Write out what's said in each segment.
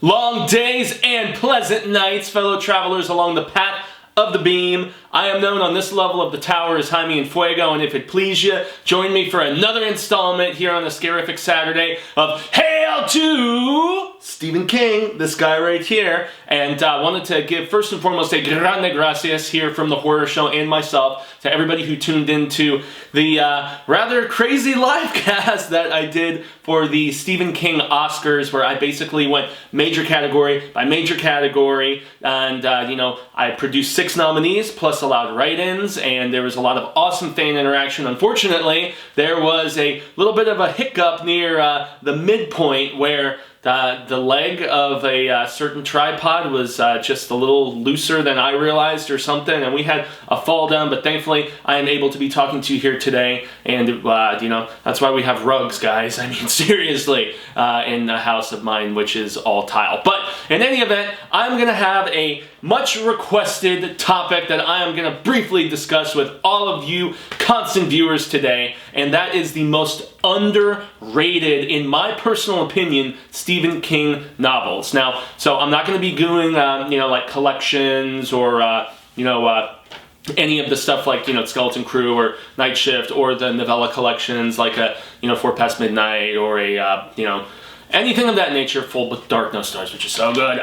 Long days and pleasant nights, fellow travelers along the path of the beam. I am known on this level of the tower as Jaime and Fuego, and if it please you, join me for another installment here on a Scarific Saturday of Hail to Stephen King, this guy right here. And I wanted to give first and foremost a grande gracias here from the horror show and myself to everybody who tuned into the rather crazy live cast that I did for the Stephen King Oscars, where I basically went major category by major category, and I produced 6 nominees plus allowed write-ins, and there was a lot of awesome fan interaction. Unfortunately, there was a little bit of a hiccup near the midpoint where the leg of a certain tripod was just a little looser than I realized or something, and we had a fall down, but thankfully I am able to be talking to you here today, and that's why we have rugs, guys. I mean, seriously, in the house of mine, which is all tile. But in any event, I'm going to have a much requested topic that I am going to briefly discuss with all of you constant viewers today, and that is the most underrated, in my personal opinion, Stephen King novels. Now, so I'm not going to be doing, like collections or, any of the stuff like, Skeleton Crew or Night Shift or the novella collections like a, 4 Past Midnight or a, anything of that nature, Full with Dark No Stars, which is so good.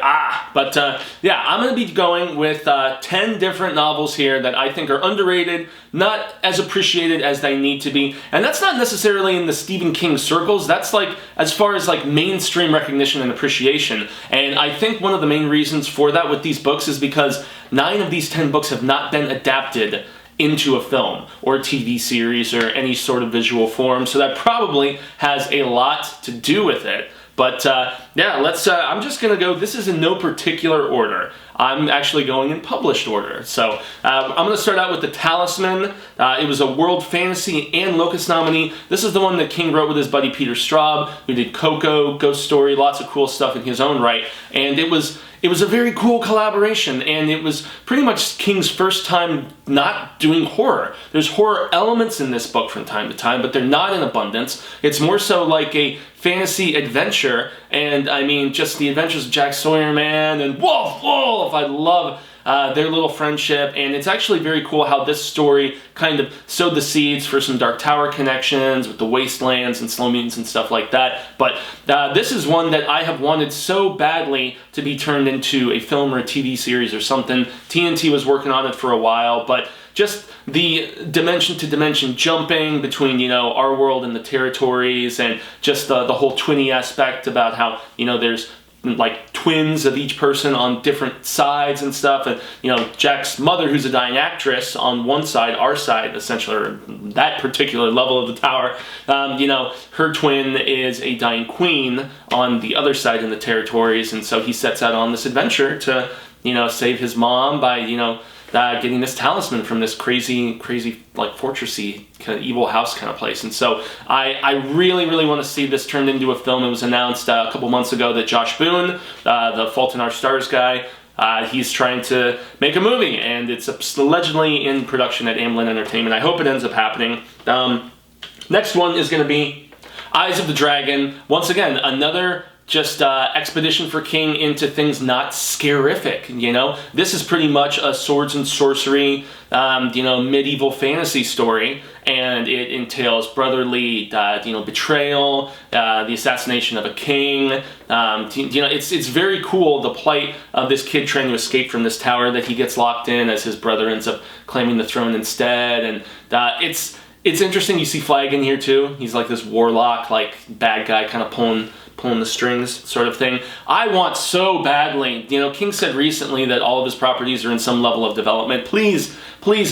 But yeah, I'm going to be going with 10 different novels here that I think are underrated, not as appreciated as they need to be. And that's not necessarily in the Stephen King circles. That's like, as far as like mainstream recognition and appreciation. And I think one of the main reasons for that with these books is because 9 of these 10 books have not been adapted into a film or a TV series or any sort of visual form, so that probably has a lot to do with it. But yeah, I'm just gonna go, this is in no particular order. I'm actually going in published order. So I'm gonna start out with the Talisman. It was a World Fantasy and Locust nominee. This is the one that King wrote with his buddy Peter Straub, who did Coco, Ghost Story, lots of cool stuff in his own right. And it was a very cool collaboration, and it was pretty much King's first time not doing horror. There's horror elements in this book from time to time, but they're not in abundance. It's more so like a fantasy adventure, and I mean, just the adventures of Jack Sawyer, man, and Wolf! I love their little friendship, and it's actually very cool how this story kind of sowed the seeds for some Dark Tower connections with the Wastelands and Slow Mutants and stuff like that. But this is one that I have wanted so badly to be turned into a film or a TV series or something. TNT was working on it for a while, but just the dimension-to-dimension jumping between, our world and the territories, and just the whole twinny aspect about how, there's like twins of each person on different sides and stuff, and Jack's mother, who's a dying actress on one side, our side essentially, or that particular level of the tower, her twin is a dying queen on the other side in the territories, and so he sets out on this adventure to save his mom by getting this talisman from this crazy like fortressy kind of evil house kind of place. And so I really want to see this turned into a film. It was announced a couple months ago that Josh Boone, the Fault in Our Stars guy, he's trying to make a movie, and it's allegedly in production at Amblin Entertainment. I hope it ends up happening. Next one is going to be Eyes of the Dragon. Once again, another just expedition for King into things not scarific, This is pretty much a swords and sorcery, medieval fantasy story, and it entails brotherly, betrayal, the assassination of a king. It's very cool, the plight of this kid trying to escape from this tower that he gets locked in as his brother ends up claiming the throne instead, and it's interesting. You see Flag in here too. He's like this warlock, like bad guy, kind of pulling the strings sort of thing. I want so badly, King said recently that all of his properties are in some level of development. Please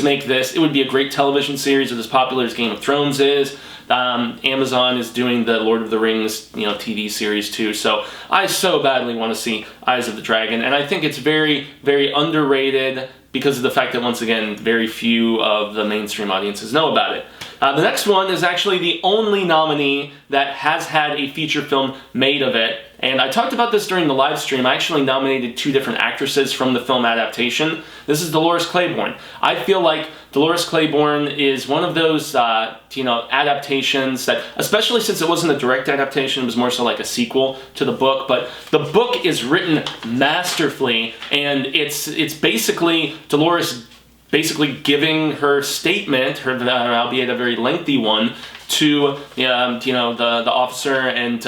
make this. It would be a great television series as popular as Game of Thrones is. Amazon is doing the Lord of the Rings, TV series too. So I so badly want to see Eyes of the Dragon, and I think it's very, very underrated because of the fact that, once again, very few of the mainstream audiences know about it. The next one is actually the only nominee that has had a feature film made of it, And I talked about this during the live stream. I actually nominated 2 different actresses from the film adaptation. This is Dolores Claiborne. I feel like Dolores Claiborne is one of those, adaptations that, especially since it wasn't a direct adaptation, it was more so like a sequel to the book, but the book is written masterfully, and it's basically Dolores basically giving her statement, albeit a very lengthy one, to the officer and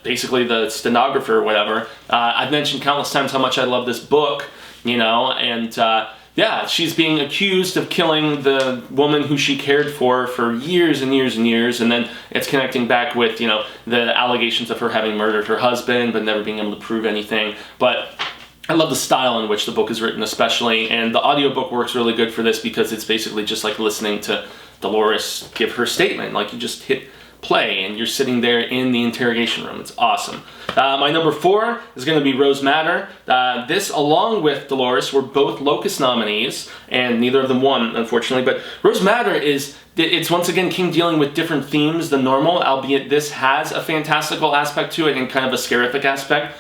basically the stenographer or whatever. I've mentioned countless times how much I love this book, yeah, she's being accused of killing the woman who she cared for years and years and years, and then it's connecting back with, the allegations of her having murdered her husband, but never being able to prove anything. But I love the style in which the book is written especially, and the audiobook works really good for this because it's basically just like listening to Dolores give her statement. Like, you just hit play and you're sitting there in the interrogation room. It's awesome. My number 4 is going to be Rose Madder. This, along with Dolores, were both Locust nominees, and neither of them won, unfortunately. But Rose Madder it's once again King dealing with different themes than normal, albeit this has a fantastical aspect to it and kind of a scarific aspect.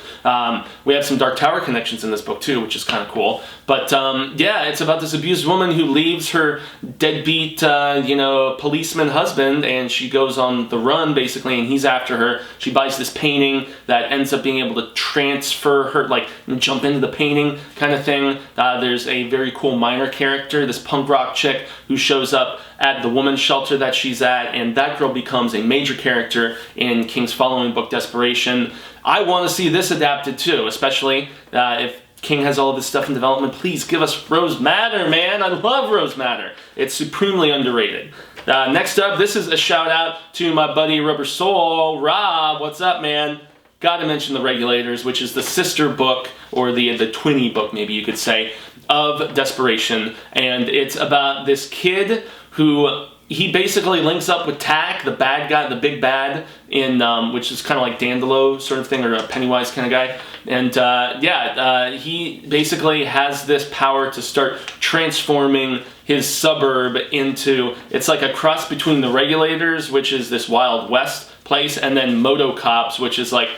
We have some Dark Tower connections in this book too, which is kind of cool. But yeah, it's about this abused woman who leaves her deadbeat, policeman husband, and she goes on the run basically, and he's after her. She buys this painting that ends up being able to transfer her, like jump into the painting kind of thing. There's a very cool minor character, this punk rock chick, who shows up at the woman's shelter that she's at, and that girl becomes a major character in King's following book, Desperation. I want to see this adapted too, especially if King has all of this stuff in development. Please give us Rose Madder, man. I love Rose Madder. It's supremely underrated. Next up, this is a shout out to my buddy Rubber Soul. Rob, what's up, man? Gotta mention the Regulators, which is the sister book, or the twinny book, maybe you could say, of Desperation. And it's about this kid who, he basically links up with Tack, the bad guy, the big bad, in which is kind of like Dandelo sort of thing, or a Pennywise kind of guy. And he basically has this power to start transforming his suburb into, it's like a cross between the Regulators, which is this Wild West place, and then Moto Cops, which is like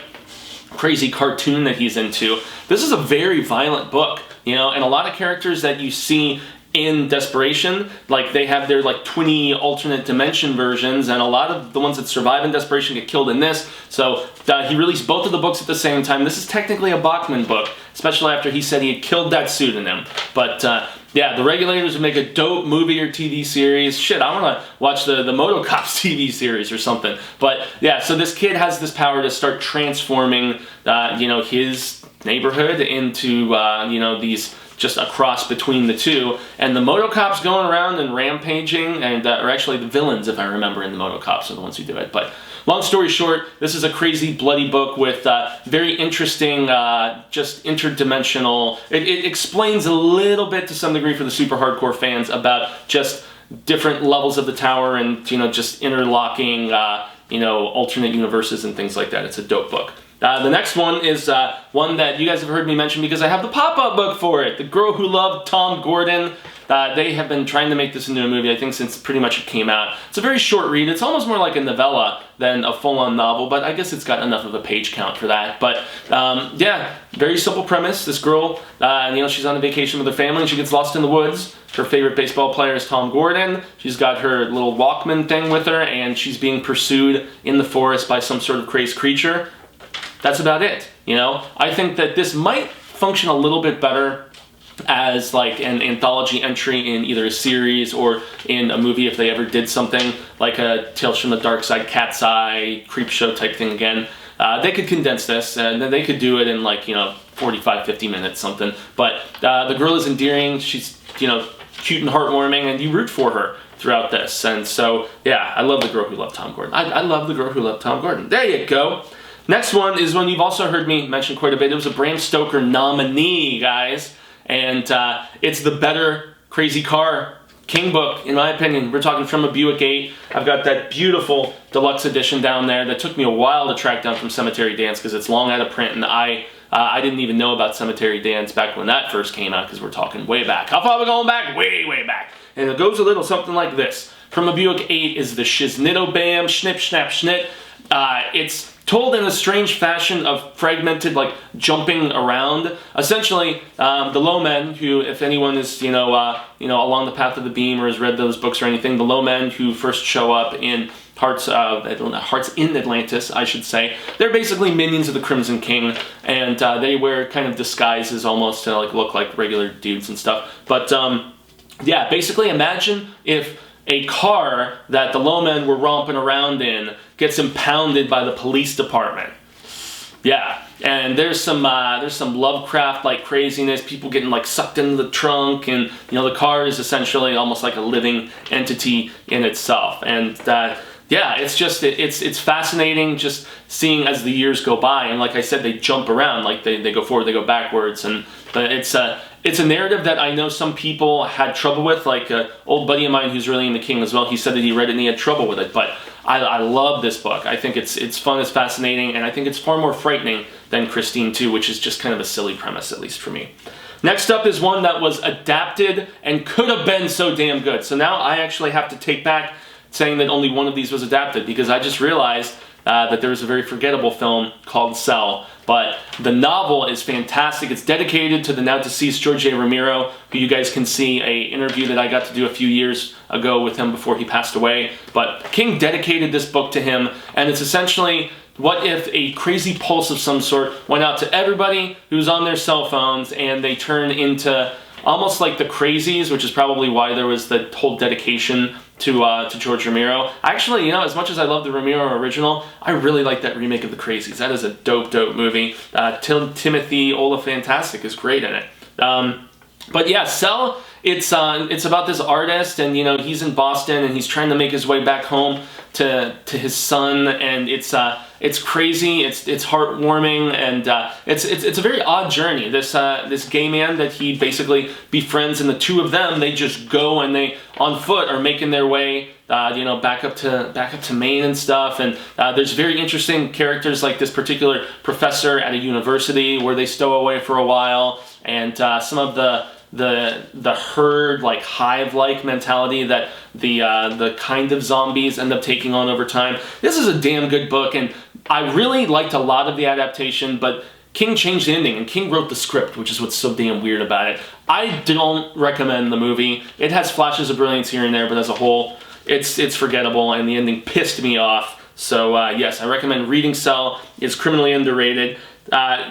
crazy cartoon that he's into. This is a very violent book, and a lot of characters that you see in Desperation, like they have their like 20 alternate dimension versions, and a lot of the ones that survive in Desperation get killed in this. So he released both of the books at the same time. This is technically a Bachman book, especially after he said he had killed that pseudonym. But yeah, the Regulators would make a dope movie or TV series. Shit, I want to watch the Moto Cops TV series or something. But yeah, so this kid has this power to start transforming, his neighborhood into, these, just a cross between the two. And the Moto Cops going around and rampaging, and or actually the villains, if I remember, in the Moto Cops are the ones who do it. But long story short, this is a crazy, bloody book with very interesting, just interdimensional. It explains a little bit to some degree for the super hardcore fans about just different levels of the tower and, just interlocking, alternate universes and things like that. It's a dope book. The next one is one that you guys have heard me mention because I have the pop-up book for it. The Girl Who Loved Tom Gordon. They have been trying to make this into a movie, I think, since pretty much it came out. It's a very short read. It's almost more like a novella than a full-on novel, but I guess it's got enough of a page count for that. But yeah, very simple premise. This girl, she's on a vacation with her family and she gets lost in the woods. Her favorite baseball player is Tom Gordon. She's got her little Walkman thing with her, and she's being pursued in the forest by some sort of crazed creature. That's about it, I think that this might function a little bit better as like an anthology entry in either a series or in a movie if they ever did something like a Tales from the Dark Side, Cat's Eye, Creep Show type thing again. They could condense this, and then they could do it in like, 45, 50 minutes, something. But the girl is endearing, she's, cute and heartwarming, and you root for her throughout this. And so, yeah, I love The Girl Who Loved Tom Gordon. I love The Girl Who Loved Tom Gordon. There you go. Next one is one you've also heard me mention quite a bit. It was a Bram Stoker nominee, guys. And it's the better Crazy Car King book, in my opinion. We're talking From a Buick 8. I've got that beautiful deluxe edition down there that took me a while to track down from Cemetery Dance because it's long out of print, and I didn't even know about Cemetery Dance back when that first came out because we're talking way back. How far are we going back? Way, way back. And it goes a little something like this. From a Buick 8 is the Shiznit Bam, Snip, Snap, Schnit. It's told in a strange fashion of fragmented, like, jumping around. Essentially, the Low Men, who, if anyone is, along the path of the beam or has read those books or anything, the Low Men who first show up in Hearts in Atlantis, I should say. They're basically minions of the Crimson King, and they wear kind of disguises almost to like look like regular dudes and stuff. But yeah, basically imagine if a car that the Low Men were romping around in gets impounded by the police department. Yeah, and there's some Lovecraft like craziness, people getting like sucked into the trunk, and the car is essentially almost like a living entity in itself. And yeah, it's just it's fascinating just seeing as the years go by, and like I said, they jump around, like they go forward, they go backwards, and it's a narrative that I know some people had trouble with, like an old buddy of mine who's really into King as well. He said that he read it and he had trouble with it, but I love this book. I think it's fun, it's fascinating, and I think it's far more frightening than Christine 2, which is just kind of a silly premise, at least for me. Next up is one that was adapted and could have been so damn good. So now I actually have to take back saying that only one of these was adapted, because I just realized that there was a very forgettable film called Cell. But the novel is fantastic. It's dedicated to the now deceased George A. Romero, who you guys can see an interview that I got to do a few years ago with him before he passed away. But King dedicated this book to him, and it's essentially what if a crazy pulse of some sort went out to everybody who's on their cell phones, and they turn into almost like the Crazies, which is probably why there was the whole dedication to George Romero. Actually, as much as I love the Romero original, I really like that remake of the Crazies. That is a dope movie. Timothy Olyphant is great in it. But yeah, Cell, it's about this artist, and he's in Boston, and he's trying to make his way back home to his son, and it's crazy, it's heartwarming, and it's a very odd journey. This gay man that he basically befriends, and the two of them, they just go and they on foot are making their way back up to Maine and stuff. And there's very interesting characters like this particular professor at a university where they stow away for a while, and some of the herd, like hive-like mentality that the kind of zombies end up taking on over time. This is a damn good book, and I really liked a lot of the adaptation, but King changed the ending, and King wrote the script, which is what's so damn weird about it. I don't recommend the movie. It has flashes of brilliance here and there, but as a whole, it's forgettable, and the ending pissed me off. So yes, I recommend reading Cell. It's criminally underrated.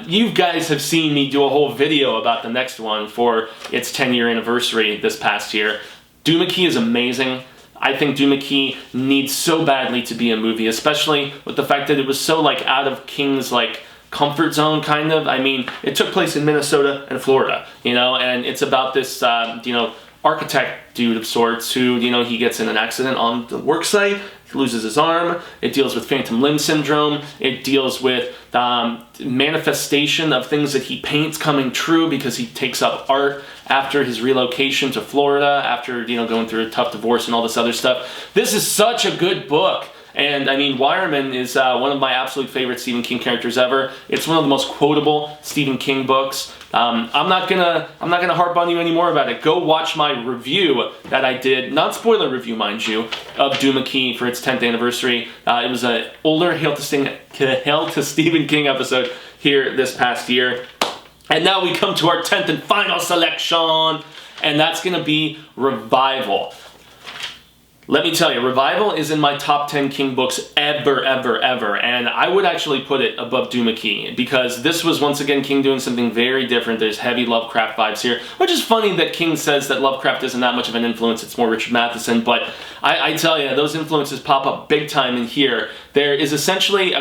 You guys have seen me do a whole video about the next one for its 10-year anniversary this past year. Doohickey is amazing. I think Doohickey needs so badly to be a movie, especially with the fact that it was so like out of King's like comfort zone, kind of. I mean, it took place in Minnesota and Florida, and it's about this architect dude of sorts who, he gets in an accident on the work site, he loses his arm. It deals with phantom limb syndrome. It deals with manifestation of things that he paints coming true because he takes up art after his relocation to Florida, after, going through a tough divorce and all this other stuff. This is such a good book. And I mean, Wireman is one of my absolute favorite Stephen King characters ever. It's one of the most quotable Stephen King books. I'm not gonna harp on you anymore about it. Go watch my review that I did, not spoiler review, mind you, of Doohickey for its 10th anniversary. It was an older Hail to Stephen King episode here this past year. And now we come to our 10th and final selection, and that's gonna be Revival. Let me tell you, Revival is in my top 10 King books ever, and I would actually put it above Doohickey, because this was once again King doing something very different. There's heavy Lovecraft vibes here, which is funny that King says that Lovecraft isn't that much of an influence, it's more Richard Matheson, but I tell you, those influences pop up big time in here. There is essentially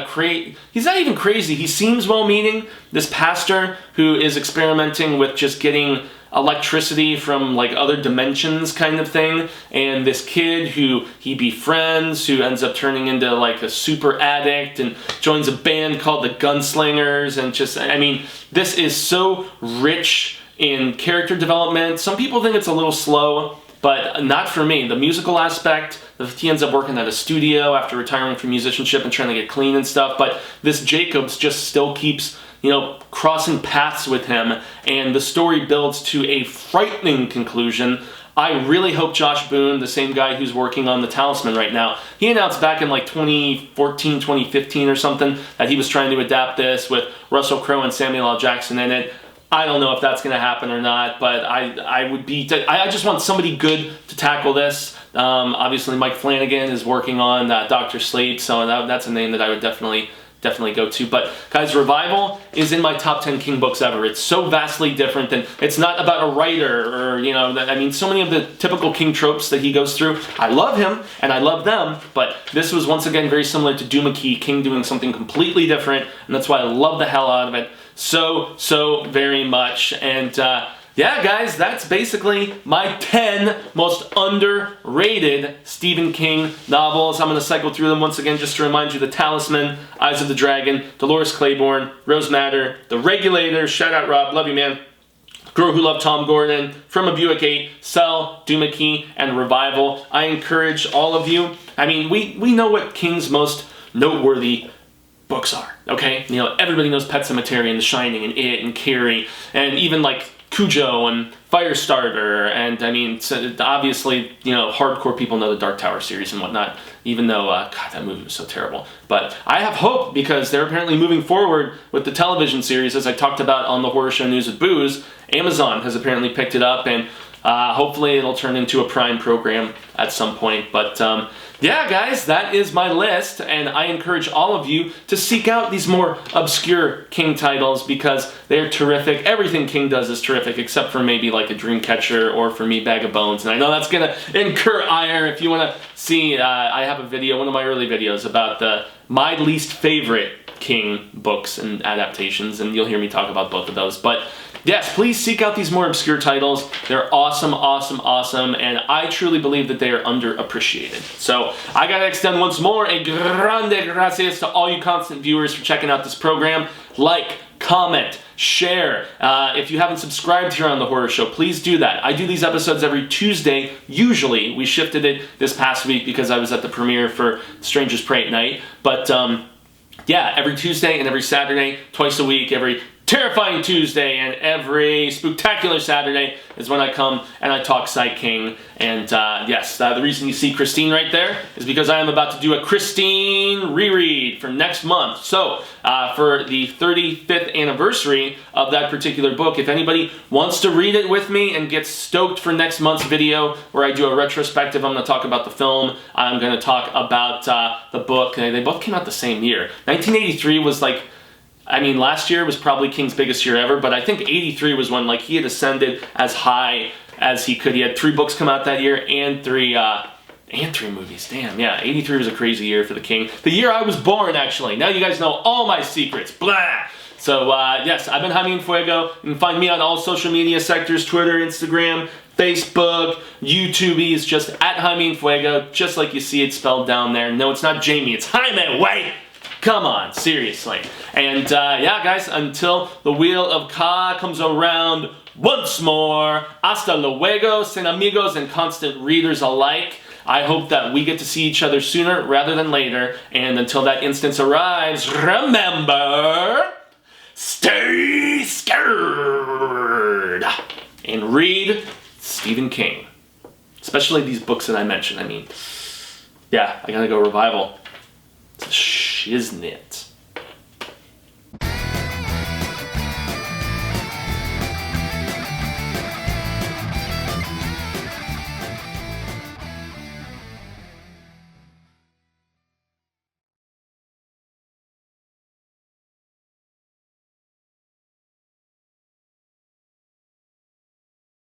he's not even crazy, he seems well-meaning, this pastor who is experimenting with just getting electricity from like other dimensions kind of thing, and this kid who he befriends who ends up turning into like a super addict and joins a band called the Gunslingers, and just, I mean, this is so rich in character development. Some people think it's a little slow, but not for me. The musical aspect, he ends up working at a studio after retiring from musicianship and trying to get clean and stuff, but this Jacobs just still keeps crossing paths with him, and the story builds to a frightening conclusion. I really hope Josh Boone, the same guy who's working on the Talisman right now, he announced back in like 2014, 2015 or something that he was trying to adapt this with Russell Crowe and Samuel L. Jackson in it. I don't know if that's going to happen or not, but I just want somebody good to tackle this. Obviously, Mike Flanagan is working on Dr. Sleep, so that's a name that I would definitely go to. But guys, Revival is in my top 10 King books ever. It's so vastly different than, it's not about a writer or, I mean, so many of the typical King tropes that he goes through. I love him and I love them, but this was once again very similar to Doohickey, King doing something completely different, and that's why I love the hell out of it so very much. And yeah, guys, that's basically my 10 most underrated Stephen King novels. I'm going to cycle through them once again just to remind you: The Talisman, Eyes of the Dragon, Dolores Claiborne, Rose Madder, The Regulators, shout out Rob, love you man, Girl Who Loved Tom Gordon, From a Buick 8, Cell, Doohickey, and Revival. I encourage all of you, I mean, we know what King's most noteworthy books are, okay? Everybody knows Pet Sematary and The Shining and It and Carrie, and even like Cujo and Firestarter, and I mean, so obviously, hardcore people know the Dark Tower series and whatnot, even though, God, that movie was so terrible. But I have hope because they're apparently moving forward with the television series, as I talked about on the Horror Show News with Booze. Amazon has apparently picked it up, and hopefully it'll turn into a Prime program at some point. But yeah, guys, that is my list, and I encourage all of you to seek out these more obscure King titles because they're terrific. Everything King does is terrific, except for maybe like a Dreamcatcher or, for me, Bag of Bones. And I know that's going to incur ire. If you want to see, I have a video, one of my early videos, about my least favorite King books and adaptations, and you'll hear me talk about both of those. But yes, please seek out these more obscure titles. They're awesome, awesome, awesome, and I truly believe that they are underappreciated. So I gotta extend once more a grande gracias to all you constant viewers for checking out this program. Like, comment, share. If you haven't subscribed here on The Horror Show, please do that. I do these episodes every Tuesday, usually. We shifted it this past week because I was at the premiere for Strangers Pray at Night. But yeah, every Tuesday and every Saturday, twice a week, every Terrifying Tuesday and every Spooktacular Saturday is when I come and I talk Sai King. And yes, the reason you see Christine right there is because I am about to do a Christine reread for next month. So for the 35th anniversary of that particular book, if anybody wants to read it with me and get stoked for next month's video where I do a retrospective, I'm going to talk about the film, I'm going to talk about the book. They both came out the same year. 1983 was like, I mean, last year was probably King's biggest year ever, but I think 83 was when like he had ascended as high as he could. He had 3 books come out that year and 3 movies. Damn, yeah, 83 was a crazy year for the King. The year I was born, actually. Now you guys know all my secrets. Blah! So, yes, I've been Jaime and Fuego. You can find me on all social media sectors, Twitter, Instagram, Facebook, YouTube. Is just at Jaime and Fuego, just like you see it spelled down there. No, it's not Jamie, it's Jaime, wait! Come on, seriously. And yeah, guys, until the Wheel of Ka comes around once more, hasta luego, sin amigos and constant readers alike. I hope that we get to see each other sooner rather than later. And until that instance arrives, remember, stay scared and read Stephen King. Especially these books that I mentioned. I mean, yeah, I gotta go Revival. It's a shiznit.